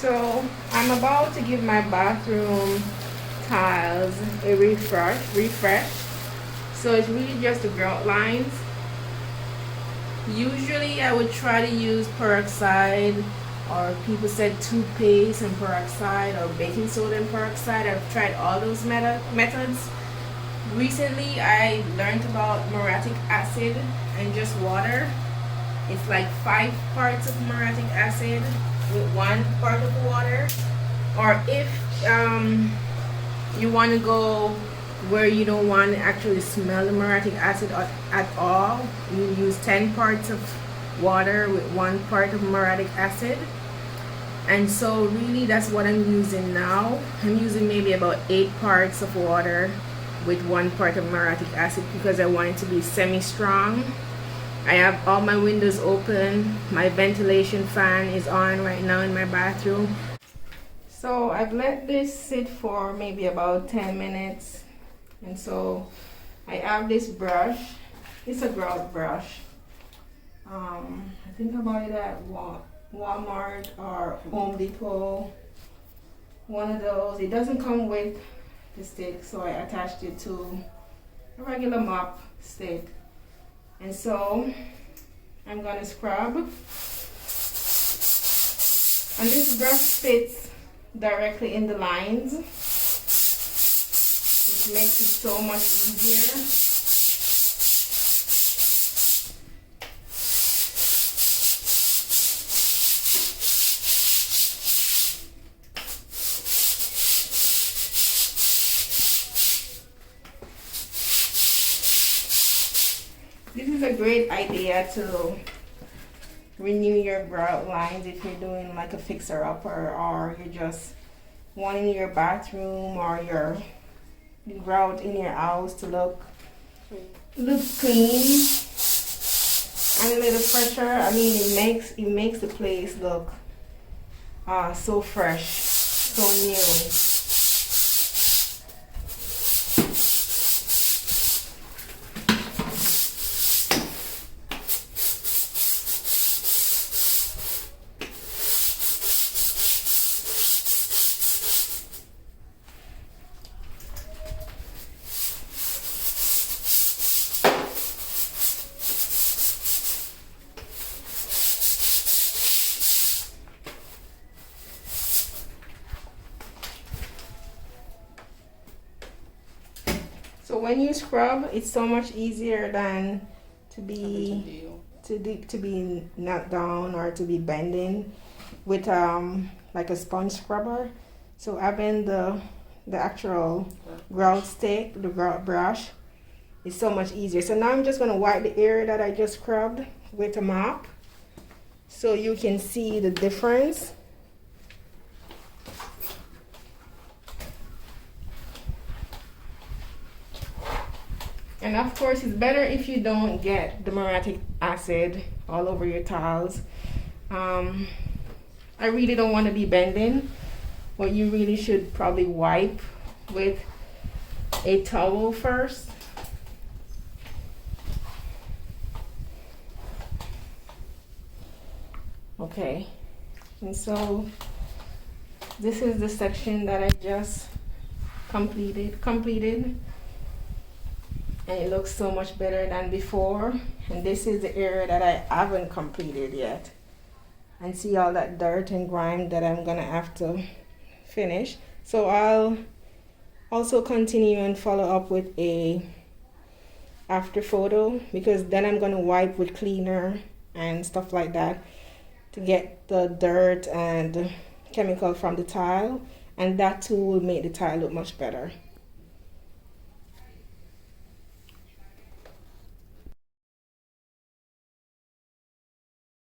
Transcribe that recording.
So I'm about to give my bathroom tiles a refresh. So it's really just the grout lines. Usually I would try to use peroxide, or people said toothpaste and peroxide, or baking soda and peroxide. I've tried all those methods. Recently I learned about muriatic acid and just water. It's like 5 parts of muriatic acid with 1 part of water. Or if you want to go where you don't want to actually smell the muriatic acid at all, you use 10 parts of water with 1 part of muriatic acid. And so really that's what I'm using now. I'm using maybe about 8 parts of water with 1 part of muriatic acid because I want it to be semi-strong. I have all my windows open. My ventilation fan is on right now in my bathroom. So I've let this sit for maybe about 10 minutes. And so I have this brush. It's a grout brush. I think I bought it at Walmart or Home Depot. One of those. It doesn't come with the stick, so I attached it to a regular mop stick. And so I'm gonna scrub. And this brush fits directly in the lines, which makes it so much easier. This is a great idea to renew your grout lines if you're doing like a fixer-upper, or you're just wanting your bathroom or your grout in your house to look clean and a little fresher. I mean, it makes the place look so fresh, so new. So when you scrub, it's so much easier than to be knocked down or to be bending with like a sponge scrubber. So having the actual grout stick, the grout brush, is so much easier. So now I'm just going to wipe the area that I just scrubbed with a mop so you can see the difference. And of course, it's better if you don't get the muriatic acid all over your tiles. I really don't want to be bending, but you really should probably wipe with a towel first. Okay, and so this is the section that I just completed. And it looks so much better than before. And this is the area that I haven't completed yet. And see all that dirt and grime that I'm gonna have to finish. So I'll also continue and follow up with a after photo, because then I'm gonna wipe with cleaner and stuff like that to get the dirt and chemical from the tile, and that too will make the tile look much better.